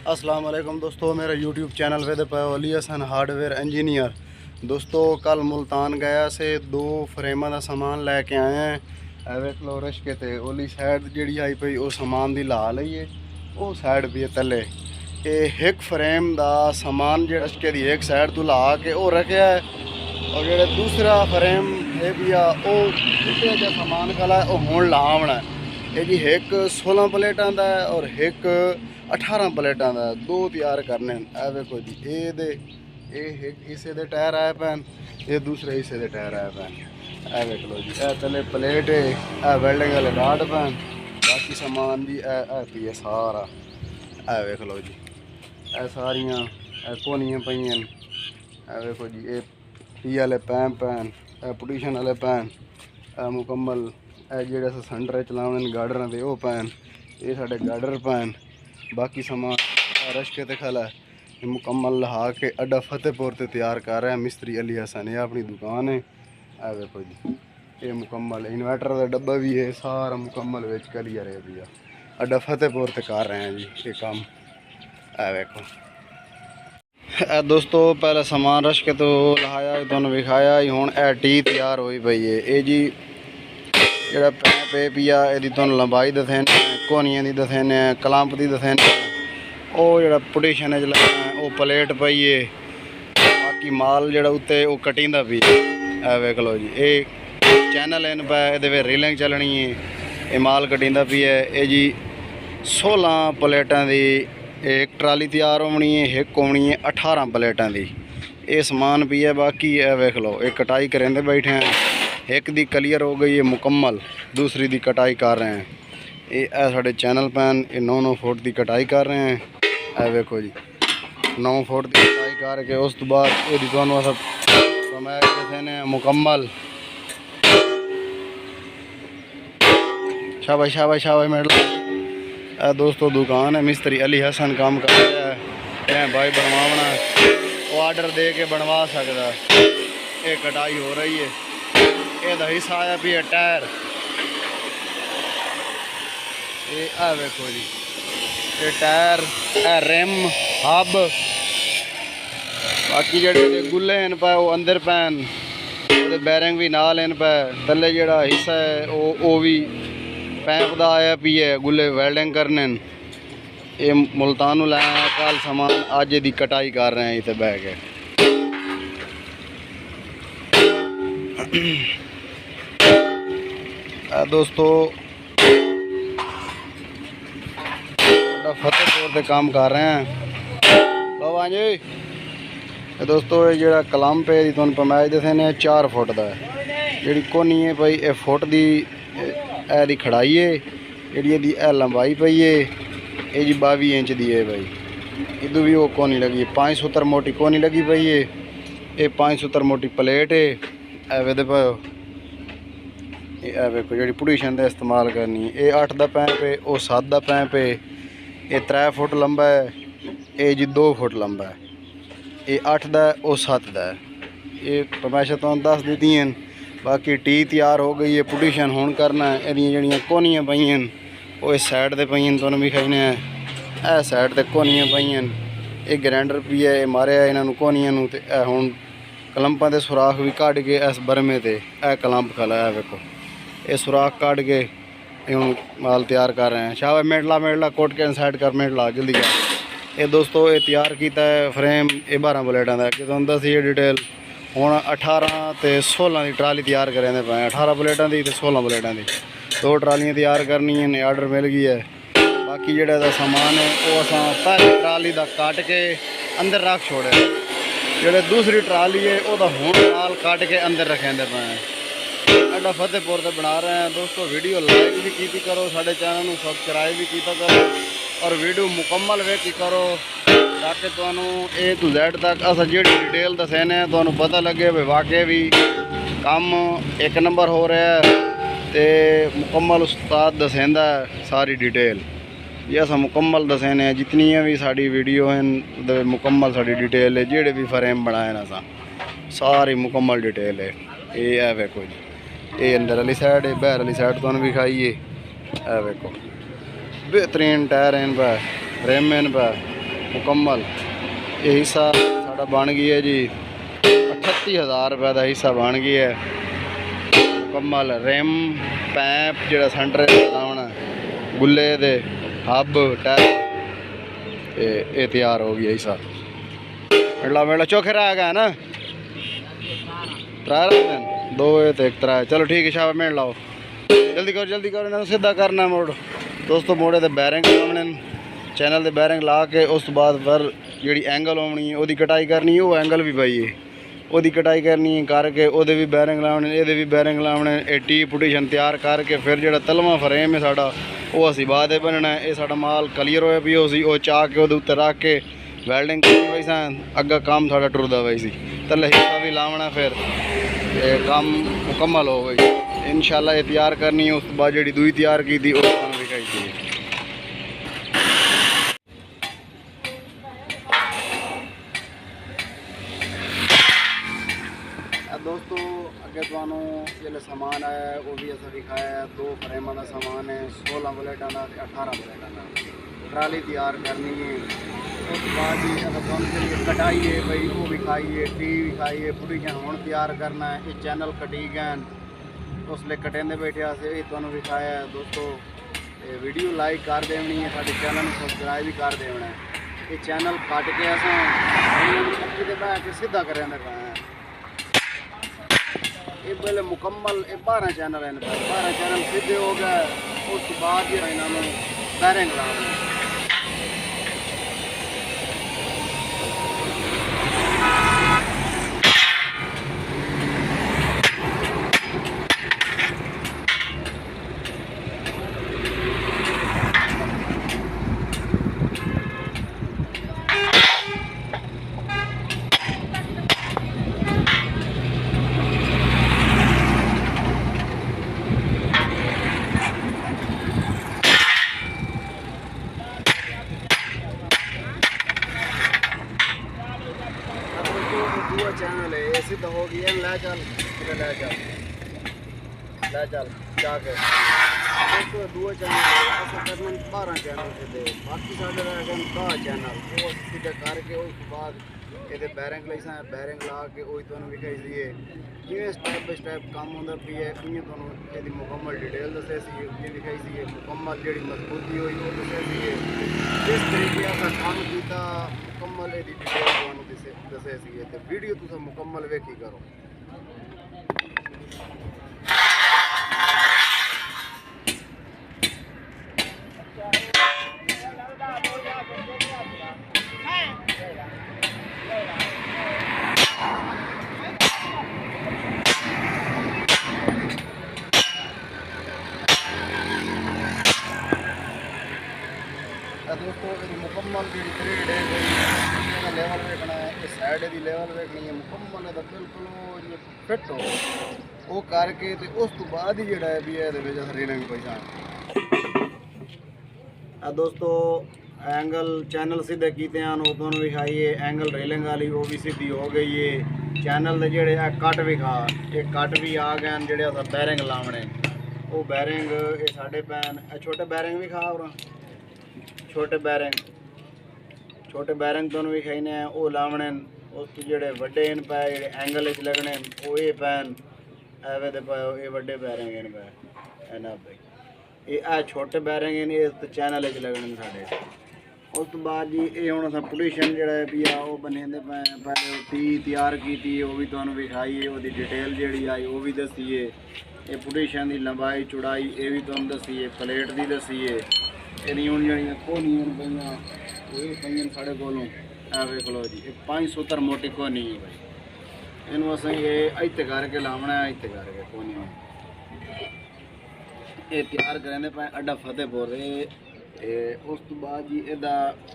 अस्सलाम वालेकुम दोस्तों, मेरा यूट्यूब चैनल पे अली हसन हार्डवेयर इंजीनियर। दोस्तों कल मुल्तान गया से 2 फ्रेमां दा समान लैके आए हैं। वेख लो रश्के ते ओली साइड जी आई पई वो समान दी ला लईए, वो साइड भी तले एक फ्रेम दा समान जो रश्के दी एक साइड तो ला के वो रखे है, और जो दूसरा फ्रेम है भी जो समान कला वो हुण लावना है जी। एक 16 प्लेटां दा और एक 18 प्लेटां दा, 2 तैयार करने। ए देखो जी, ये हिस्से दे टायर आए पैन, ये दूसरे हिस्से दे टायर आए पैन। ए देख लो जी, ए तले प्लेट है, ए वेल्डिंग वाले राड पैन, बाकी सामान जी ए पी है सारा। ए देख लो जी, ए सारियां कोनियां पईयां। ए देखो जी, ये पी वाले पैन पैन, पोटीशन वाले पैन, मुकम्मल जेह्ड़े अस सेंटर चलाने गार्डर दे वो पैन, ये साढ़े गार्डर पैन। बाकी सामान रश्के ते खला है मुकम्मल लहा के अड्डा फतेहपुर ते तैयार कर रहे हैं मिस्त्री अली हसन। ये अपनी दुकान है। ए देखो जी, ये मुकम्मल इन्वर्टर का डब्बा भी है, सारा मुकम्मल विच क्लियर है भैया। अड्डा फतेहपुर ते कर रहे हैं जी ये काम। ए देखो दोस्तों, पहले समान रश्के तो लहाया तुहानू विखाया ही, हुण ए टी तैयार होई पई है। ये जी ਜਿਹੜਾ ਪੈਪ ਹੈ ਪਿਆ, ਇਹਦੀ ਤੁਹਾਨੂੰ ਲੰਬਾਈ ਦੱਸਣੇ, ਕੋਨੀਆਂ ਦੀ ਦੱਸਣੇ, ਕਲੰਪ ਦੀ ਦੱਸਣੇ। ਉਹ ਜਿਹੜਾ ਪੋਟੀਸ਼ਨ ਹੈ ਚਲਾਉਣਾ ਉਹ ਪਲੇਟ ਪਈ ਹੈ। ਬਾਕੀ ਮਾਲ ਜਿਹੜਾ ਉੱਤੇ ਉਹ ਕਟਿੰਗ ਦਾ ਵੀ ਹੈ। ਵੇਖ ਲਓ ਜੀ, ਇਹ ਚੈਨਲ ਐਨ ਪਾ, ਇਹਦੇ ਵਿੱਚ ਰੀਲਿੰਗ ਚੱਲਣੀ ਹੈ। ਇਹ ਮਾਲ ਕਟਿੰਗ ਦਾ ਵੀ ਹੈ। ਇਹ ਜੀ 16 प्लेटां ਦੀ एक ट्राली तैयार होनी है, एक होनी है 18 प्लेटां की। ये समान भी है। बाकी है वेख लो, एक कटाई करेंदे बैठे हैं, एक दी क्लियर हो गई है मुकम्मल, दूसरी दी कटाई कर रहे हैं। ये साढ़े चैनल पैन, ये 9-9 फुट की कटाई कर रहे हैं। ए वेखो जी, 9 फुट की कटाई करके उस तो बाद ये तुहानू समय मुकम्मल। शाबाश शाबाश शाबाश मेडल। दोस्तों दुकान है मिस्त्री अली हसन काम कर रहा है। भाई बनवाना वो आर्डर दे के बनवा सकता। ये कटाई हो रही है। ये हिस्सा आया भी है टायर। ये देखो जी, ये टायर, रिम, हब, बाकी जेडे गुल्ले हैं पे वो अंदर पैन, बैरिंग भी नाल हैं पे। थले जेड़ा हिस्सा है वो भी पैप का आया भी है, गुल्ले वेल्डिंग करने। ये मुल्तान लाया कल समान, अज की कटाई कर रहे हैं इतने बह के। दोस्तों फतेहपुर से काम कर रहे हैं बाबा जी। दोस्तों ये जो कलंप है तुहानू पैमाइश दसने 4 फुट का है। जी कोनी है भाई ये फुट की दी खड़ाई है, जी लंबाई पई है। ये जी 22 इंच की है भाई। इधर भी वो कोनी लगी है, 5 सूत्र मोटी कोनी लगी पई है। ये 5 सूत्र मोटी प्लेट है। एवं पे वेखो जी पोजीशन का इस्तेमाल करनी है। ये 8 का पैप है, वो 7 का पैप है। ये 3 फुट लंबा है, ये जी 2 फुट लंबा है। ये 8 का वो 7 का है। ये पैमाइशा तुहानू दस दी हैं। बाकी टी तैयार हो गई है, पोजीशन होन करना है। एदियां जड़ियां कोनियां पईयां वो इस साइड ते पईयां, तुहानू विखाने हैं। ए साइड ते कोनियां पईयां, ये ग्राइंडर भी है, मारे इन्होंने कोनियां नूं ते हुण कलंपां दे सुराख भी कढ़ के इस बरमे ते ए कलंप खला है। वेखो ये सुराख कढ़ के हुण माल तैयार कर रहे हैं। शाबाश मेडला कोट के साइड कर, मेडला जल्दी कर। ये दोस्तों ये तैयार किया है फ्रेम, ये 12 प्लेटां दा। कि तुहानू दस्सी डिटेल हुण 18 ते 16 की ट्राली तैयार करें पे। 18 प्लेटां दी ते 16 प्लेटां दी, 2 ट्रालियां तैयार करनियां ने। आर्डर मिल गई है। बाकी जेड़ा सामान है वो असां पहली ट्राली का कट के अंदर रख छोड़े। जेड़े दूसरी ट्राली है वो हुण नाल कट के अंदर रखेंदे पे। अड्डा फतेहपुर से बना रहे हैं। दोस्तों वीडियो लाइक भी की करो, साढ़े चैनल को सबसक्राइब भी किया करो, और वीडियो मुकम्मल वेखी करो ताकि तुहानू A to Z तक अस जी डिटेल दसने तुहानू पता लगे भाई वाकई भी काम एक नंबर हो रहा है। तो मुकम्मल उस्ताद दसेंदा सारी डिटेल। ये अस मुकम्मल दसने जितनियाँ भी साड़ी वीडियो हैं, मुकम्मल साड़ी डिटेल है। जेड़े भी फ्रेम बनाए ना अस सारी मुकम्मल डिटेल है। ये है वेखो जी, ये अंदर वाली साइड है, बाहर वाली साइड तुहानू विखाई है। वेखो बेहतरीन टायर हैं पा, रिम हैं पा, ਮੁਕੰਮਲ। ਇਹ ਹਿੱਸਾ ਸਾਡਾ ਬਣ ਗਈ ਹੈ ਜੀ 38000 रुपये का हिस्सा बन गया है मुकम्मल। रिम पैप जो सेंटर लाना गुल्ले दे हब टायर ये तैयार हो गया हिस्सा। मेला मेला चौखे रह गया ना 3 दिन 2 तो 1 3। चलो ठीक है शाबाश मेल लाओ जल्दी करो इन्होंने सीधा करना मोड़ दोस्तों। मोड़े तो बैरिंग लाने चैनल के बैरिंग ला के उस तो बाद फिर जी एंगल आनी है वो कटाई करनी है। वो एंगल भी पाई है वो कटाई करनी करके वो भी बैरिंग लाने ये भी बैरिंग लाने टी पुटीशन तैयार करके फिर जो तलवा फ्रेम है साड़ा वो असी बाद बनना है। ये साड़ा माल क्लीयर होया भी सी वो चाह के वो उत्ते रख के वैल्डिंग करनी पई सा अग्गा काम साड़ा टुरदा पई सी तले हिस्सा भी लावना फिर काम मुकम्मल हो गई इंशाल्लाह। ये तैयार करनी है उस बाद जी दूई तैयार की थी वो दिखाई थी। दोस्तों अगे तुहानू जो सामान आया है वो भी असा दिखाया है। 2 फ्रेमां का सामान है 16 बुलेटां का 18 बुलेटां का ट्राली तैयार करनी है। उस बाद ही कटाई है भाई वो भी खाई है टी भी खाई है पूरी हुण तैयार करना है। ये चैनल कटी गए उसले कटेंदे बैठे से तुहानू दिखाया है। दोस्तों वीडियो लाइक कर देनी है साडे चैनल में सबसक्राइब भी कर देना है। ये चैनल कट के असां बह के सीधा करें पाए ये पहले मुकम्मल 12 चैनल हैं 12 चैनल सीधे हो गए। उस बाद ही इन्होंने बैरिंग लाने चैनल है ये सीधा हो गया। ले चल जाके देखो 2 चैनल करना 12 चैनल सीधे बाकी साढ़े रह गए 10 चैनल वो सीधे करके उस बाद ये बैरिंग ला बैरिंग ला के वही तुहानू दिखाई सी जिवें स्टैप बाय स्टैप काम होंदा पी है इवें तुहानू इसदी मुकम्मल डिटेल दस्सी सी दिखाई सी मुकम्मल जी मजबूती हुई वो दस्सी सी जिस तरीके का काम किया मुकम्मल ये डिटेल तुहानू दस्से सी ते वीडियो तुसीं मुकम्मल वेखी करो। दोस्तों मुकम्मल जी ग्रेड है लेवल वेखना है इस साइड की लेवल वेखनी है मुकम्मल है बिल्कुल फिट हो वो करके तो उस तो बाद ही जोड़ा है भी रेलिंग पैसा। दोस्तों एंगल चैनल सीधे किते हैं वो विखाइए एंगल रेलिंग वाली वो भी सीधी हो गई है। चैनल के जोड़े कट विखा ये कट भी आ गए जोड़े बैरिंग लावने वो बैरिंग ये साढ़े पैन छोटे बैरिंग भी खा और छोटे बैरिंग दोनों भी खाने हैं वो लावने उस जोड़े वड्डे इन पे जो एंगल लगने वो ये पैन एवे दे पाए ये वड्डे बैरिंग इन पे इन्हों पे ये छोटे बैरिंग इन ये चैनल लगने साढ़े। उस तो बाद जी ये हूँ अस पोल्यूशन जोड़ा भी आ वो बने पे पहले टी तैयार की वो भी तुहानू विखाई वो डिटेल जी आई वो भी दसीए। ये पोल्यूशन की लंबाई चौड़ाई ये भी तुहानू दसीए प्लेट की दसीए। हूँ जड़ियाँ कोहनी पईयां वो पईयां साढ़े कोलों वेख लो जी 5 सूत्र मोटी कोहनी है भाई इनू असें ये इत्ते करके लावना है इत्ते करके कोहनी ये तैयार करेंदे पे अड्डा फतेहपुर उस तो बाद जी एदा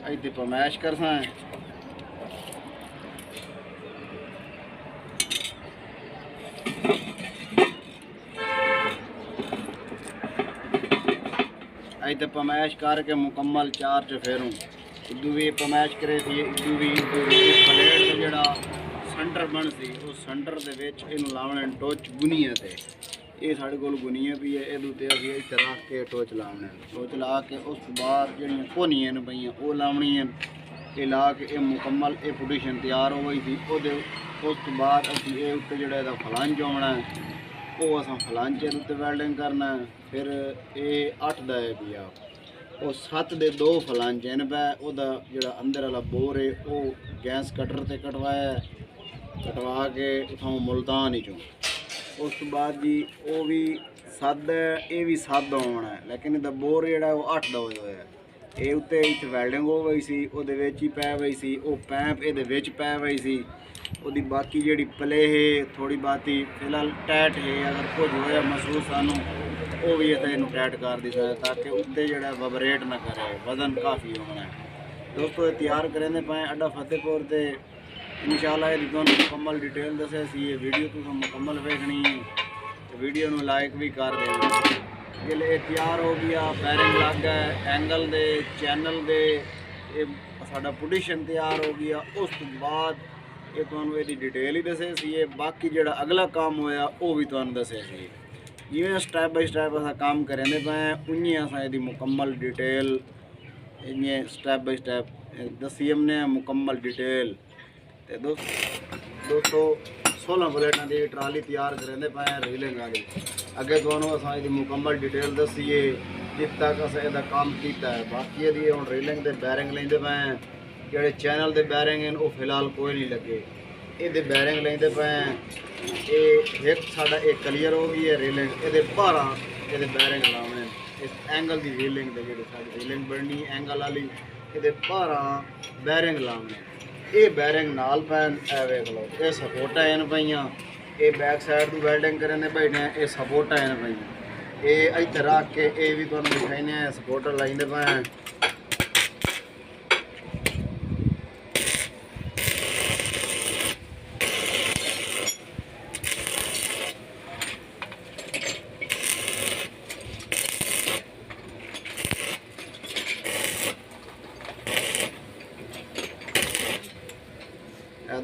इत्ते पमैश करसा है। इतने पमैश करके मुकम्मल 4 च फेरूँ इदू भी पमैश करे थी इदू भी प्लेट जोड़ा सेंटर बन सी उस सेंटर के लावने टोच गुनिया ते ये साढ़े कोल गुनिया भी है इदू ते असीं इत्थे रख के टोच लावने टोच ला के उस बाद जड़ियां कोहनियां न पईयां वो लावनियां ਇਹ ਲਾ ਕੇ ਇਹ ਮੁਕੰਮਲ ਇਹ ਪੁਟੀਸ਼ਨ ਤਿਆਰ ਹੋ ਗਈ ਸੀ। ਉਹਦੇ ਉਸ ਤੋਂ ਬਾਅਦ ਅਸੀਂ ਇਹ ਉੱਤੇ ਜਿਹੜਾ ਇਹਦਾ ਫਲੰਜ ਆਉਣਾ ਉਹ ਅਸਾਂ ਫਲੰਜ ਦੇ ਉੱਤੇ ਵੈਲਡਿੰਗ ਕਰਨਾ। ਫਿਰ ਇਹ 8 ਦਾ ਹੈ ਪਿਆ ਉਹ 7 ਦੇ 2 ਫਲੰਜ ਹਨ ਪੈ। ਉਹਦਾ ਜਿਹੜਾ ਅੰਦਰ ਵਾਲਾ ਬੋਰ ਹੈ ਉਹ ਗੈਸ ਕਟਰ ਤੇ ਕਟਵਾਇਆ, ਕਟਵਾ ਕੇ ਉਥੋਂ ਮੁਲਤਾਨ ਹੀ ਚੋਂ। ਉਸ ਤੋਂ ਬਾਅਦ ਜੀ ਉਹ ਵੀ 7 ਇਹ ਵੀ 7 ਦਾ ਆਉਣਾ, ਲੇਕਿਨ ਇਹਦਾ ਬੋਰ ਜਿਹੜਾ ਉਹ 8 ਦਾ ਹੋਇਆ। ਇਹ ਉੱਤੇ ਇੱਥੇ ਵੈਲਡਿੰਗ ਹੋ ਗਈ ਸੀ, ਉਹਦੇ ਵਿੱਚ ਹੀ ਪੈ ਗਈ ਸੀ। ਉਹ ਪੈਪ ਇਹਦੇ ਵਿੱਚ ਪੈ ਗਈ ਸੀ। ਉਹਦੀ ਬਾਕੀ ਜਿਹੜੀ ਪਲੇ ਹੈ ਥੋੜੀ ਬਾਤੀ ਫਿਲਹਾਲ ਟੈਟ ਹੈ। ਅਗਰ ਕੁਝ ਹੋਇਆ ਮਹਿਸੂਸ ਸਾਨੂੰ ਉਹ ਵੀ ਇਹਨੂੰ ਟੈਟ ਕਰ ਦਿੱਤਾ ਤਾਂ ਕਿ ਉੱਤੇ ਜਿਹੜਾ ਵਾਈਬ੍ਰੇਟ ਨਾ करे। वजन काफ़ी होना है दोस्तों। ये तैयार करेंगे पाए अड्डा फतेहपुर से इंशाल्लाह। ये तुहानू मुकम्मल डिटेल दसे सी। ये वीडियो तुम मुकम्मल वेखनी तो वीडियो नू लाइक भी कर देना। जिले तैयार हो गया बैरिंग लग गए एंगल दे चैनल दे ये साडा पोजीशन तैयार हो गया। उस तो बाद ये तुहानू इसकी डिटेल ही दसे सी। बाकी जिहड़ा अगला काम होया वो भी तुहानू दसे सी। जिवें स्टैप बाय स्टैप असां काम करेंदे पे उन्हीं असां इसकी मुकम्मल डिटेल इवें स्टैप बाय स्टैप दसी हमने मुकम्मल डिटेल। तो दोस्तों 16 बुलेटां की ट्राली तैयार करेंदे पे रीलिंग वाली। अगे तुहानू असां इसकी मुकम्मल डिटेल दसीए जित तक असां इहदा काम कीता है। बाकी इहदी हुण रीलिंग दे बैरिंग लैंदे पे जिहड़े चैनल दे बैरिंग हैं वो फिलहाल कोई नहीं लगे। ये बैरिंग लैंदे पे ये एक साडा एक क्लीयर हो गई है रीलिंग। ये 12 ये बैरिंग लाने इस एंगल की रीलिंग दे जी साडी रीलिंग बननी एंगल वाली। ये 12 बैरिंग लाने ये बैरिंग नाल पैन ए वेख लो। ये सपोर्टा हैं पईयां ये बैक साइड की वैल्डिंग करने बैठे ये सपोर्टा हैं पईयां। ये इत्थे रख के ये भी तुहानू दिखाने सपोर्टर लाइंदे पे।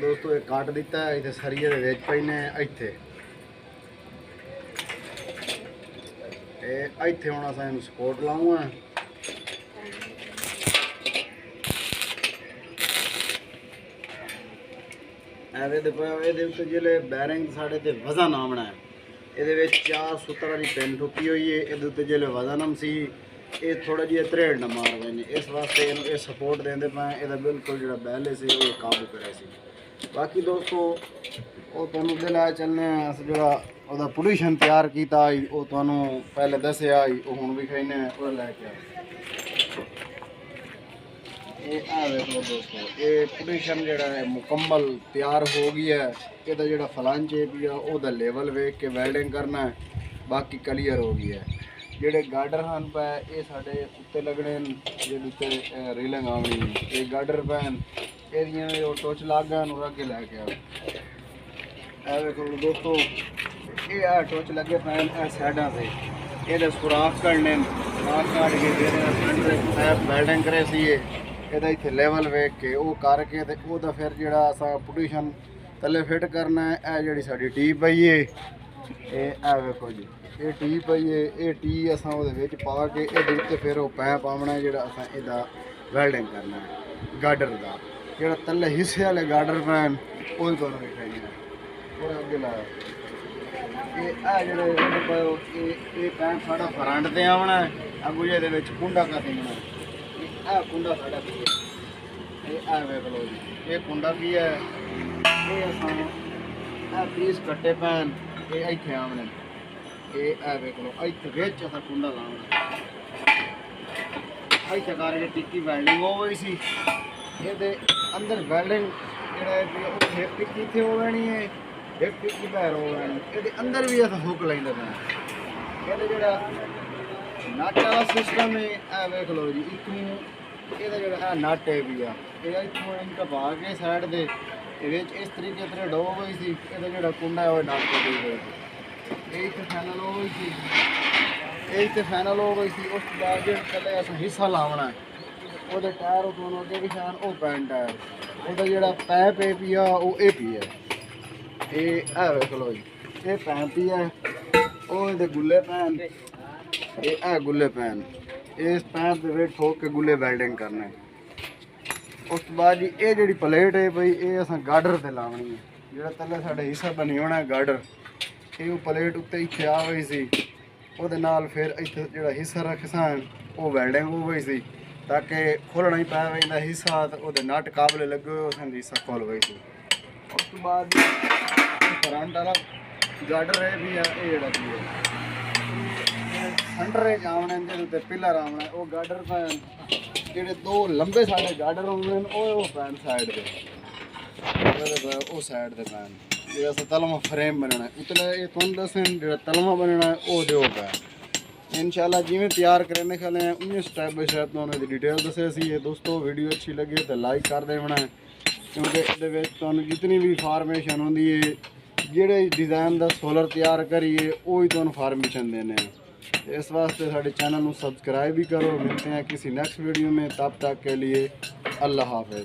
दोस्तों ये काट दिता है इतने सरिये दे पैने इत्थे इत्थे हुण असां इहनूं सपोर्ट लाऊंगा। एवे दे इहदे उत्ते जिहड़े बैरिंग साडे ते वजन आमना है। इहदे विच 4 सूत्र वाली पिन ठुकी हुई है। इहदे उत्ते जिहड़े वजन हम सी ये थोड़ा जिहा त्रेड़ न मार गए ने इस वास्ते इहनूं ये सपोर्ट देंदे पे। इहदा बिल्कुल जिहड़ा बैलेंस है वो काबू करे सी। बाकी दोस्तों वो तुहानू दिलाए चलने अस जिहड़ा ओहदा पोजीशन तैयार कीता आई वो तुहानू पहले दस्सिया आई वो हुण विखाने ओह लैके ये आ वेख लो दोस्तों। ये पोजीशन जिहड़ा है मुकम्मल तैयार हो गई है। इहदा जिहड़ा फ्लंज है भी ओहदा लेवल वेख के वेल्डिंग करना है। बाकी क्लीयर हो गई है। जिहड़े गार्डर हैं पे ये साडे उत्ते लगने जिहड़े उत्ते रीलिंग आनी ये गार्डर पैन एरिया टोच लग गए अगे लैके आओ। वेखो दोस्तों ये टोच लगे पैन साइडा से ये सुराख करने सुराख काट के पैप वेल्डिंग करे सी। ये इत्थे लेवल वेख के वो करके ते ओहदा फिर जिहड़ा असां पोजीशन थल्ले फिट करना है। ये जिहड़ी साडी टी पई है ये वेखो जी ये टी पई है। ये टी असां ओहदे विच पा के इहदे उत्ते फिर वो पैप आउणा है जिहड़ा असां इहदा वेल्डिंग करना है गार्डर दा। जिहड़ा थल्ले हिस्से वाले गार्डर पैन वो तुहानू दिखाइए और अगे लाया ये पैप साडा फ्रंट ते आउणा है। अगू इहदे विच कुंडा कसी होना है। कुंडा साडा की है ये वेख लो जी ये कुंडा की है। ये असां पीस कट्टे पैन ये इत्थे आउणे ये वेख लो इत्थे विच असां कुंडा लाउणा इत्थे करके टिक्की वेल्डिंग हो गई सी। ये अंदर वेल्डिंग जिहड़ा एक टिक्की इत्थे हो जानी है एक टिक्की बाहर हो जानी। ये अंदर भी असां हुक लैंदे पे। ये जिहड़ा नट वाला सिस्टम है ये वेख लो जी इत्थों ये जिहड़ा नट है भी ये इत्थों इनका पा के साइड दे इस तरीके थ्रेड हो गई सी। ये जिहड़ा कुंडा है वो नट दी गई ये इत्थे फाइनल हो गई सी। ये इत्थे फाइनल हो गई सी। उस बाद जिहड़ा थल्ले असां हिस्सा लावना है ਉਹਦੇ ਟਾਇਰ ਉਹ ਦੋਨੋਂ ਅੱਗੇ ਵਿਛਾਣ ਉਹ ਪੈਨ ਟਾਇਰ ਉਹਦਾ ਜਿਹੜਾ ਪੈਪ ਹੈ ਪੀਆ ਉਹ ਇਹ ਪੀ ਹੈ। ਇਹ ਵੇਖ ਲਓ ਜੀ ਇਹ ਪੈਨ ਪੀ ਹੈ ਉਹ ਇਹਦੇ ਗੁੱਲੇ ਪੈਨ ਇਹ ਗੁੱਲੇ ਪੈਨ ਇਸ ਪੈਪ ਦੇ ਵਿੱਚ ਠੋਕ ਕੇ ਗੁੱਲੇ ਵੈਲਡਿੰਗ ਕਰਨਾ ਹੈ। ਉਸ ਤੋਂ ਬਾਅਦ ਜੀ ਇਹ ਜਿਹੜੀ ਪਲੇਟ ਹੈ ਬਈ ਇਹ ਅਸਾਂ ਗਾਡਰ ਤੇ ਲਾਉਣੀ ਹੈ। ਜਿਹੜਾ ਥੱਲੇ ਸਾਡਾ ਹਿੱਸਾ ਬਣੀ ਹੋਣਾ ਗਾਡਰ, ਇਹ ਉਹ ਪਲੇਟ ਉੱਤੇ ਇੱਥੇ ਆ ਹੋਈ ਸੀ, ਉਹਦੇ ਨਾਲ ਫਿਰ ਇੱਥੇ ਜਿਹੜਾ ਹਿੱਸਾ ਰੱਖਸਾਂ ਉਹ ਵੈਲਡਿੰਗ ਹੋ ਗਈ ਸੀ ਤਾਂ ਕਿ ਖੋਲ੍ਹਣਾ ਹੀ ਪੈ ਜਾਂਦਾ ਹਿੱਸਾ, ਤਾਂ ਉਹਦੇ ਨਟ ਕਾਬਲੇ ਲੱਗੇ ਹੋਏ ਉਸ ਹਿੱਸਾ ਖੋਲ ਗਈ ਸੀ। ਉਸ ਤੋਂ ਬਾਅਦ ਕਰੰਟ ਵਾਲਾ ਗਾਡਰ ਹੈ ਵੀ ਆ, ਇਹ ਜਿਹੜਾ ਵੀ ਸੰਟਰੇ ਜਾਵਣੇ ਜਿਹਦੇ ਉੱਤੇ ਪਿਲਰ ਆਉਣਾ ਉਹ ਗਾਡਰ ਪੈਣ, ਜਿਹੜੇ ਦੋ ਲੰਬੇ ਸਾਡੇ ਗਾਡਰ ਹੁੰਦੇ ਨੇ ਉਹ ਪੈਣ ਸਾਈਡ ਤੇ, ਉਹ ਸਾਈਡ ਤੇ ਪੈਣ। ਜਿਹੜਾ ਤਲਮਾ ਫਰੇਮ ਬਣਨਾ ਉਤਲੇ ਇਹ ਤੁਹਾਨੂੰ ਦੱਸਣ ਜਿਹੜਾ ਤਲਮਾ ਬਣਨਾ ਉਹ ਦਿਓ ਪੈ इंशाल्लाह जिमें तैयार करने खाले हैं उन्हें स्टेप बाय स्टेप तो उन्हें डिटेल दसे सी। दोस्तों वीडियो अच्छी लगे तो लाइक कर देना, क्योंकि ये जितनी भी फार्मेशन होंगी है जेड़े डिज़ाइन का सोलर तैयार करिए वो ही तो फार्मेशन देने हैं। इस वास्ते साढ़े चैनल को सब्सक्राइब भी करो। मिलते हैं किसी नेक्स्ट वीडियो में, तब तक के लिए अल्लाह हाफ़िज़।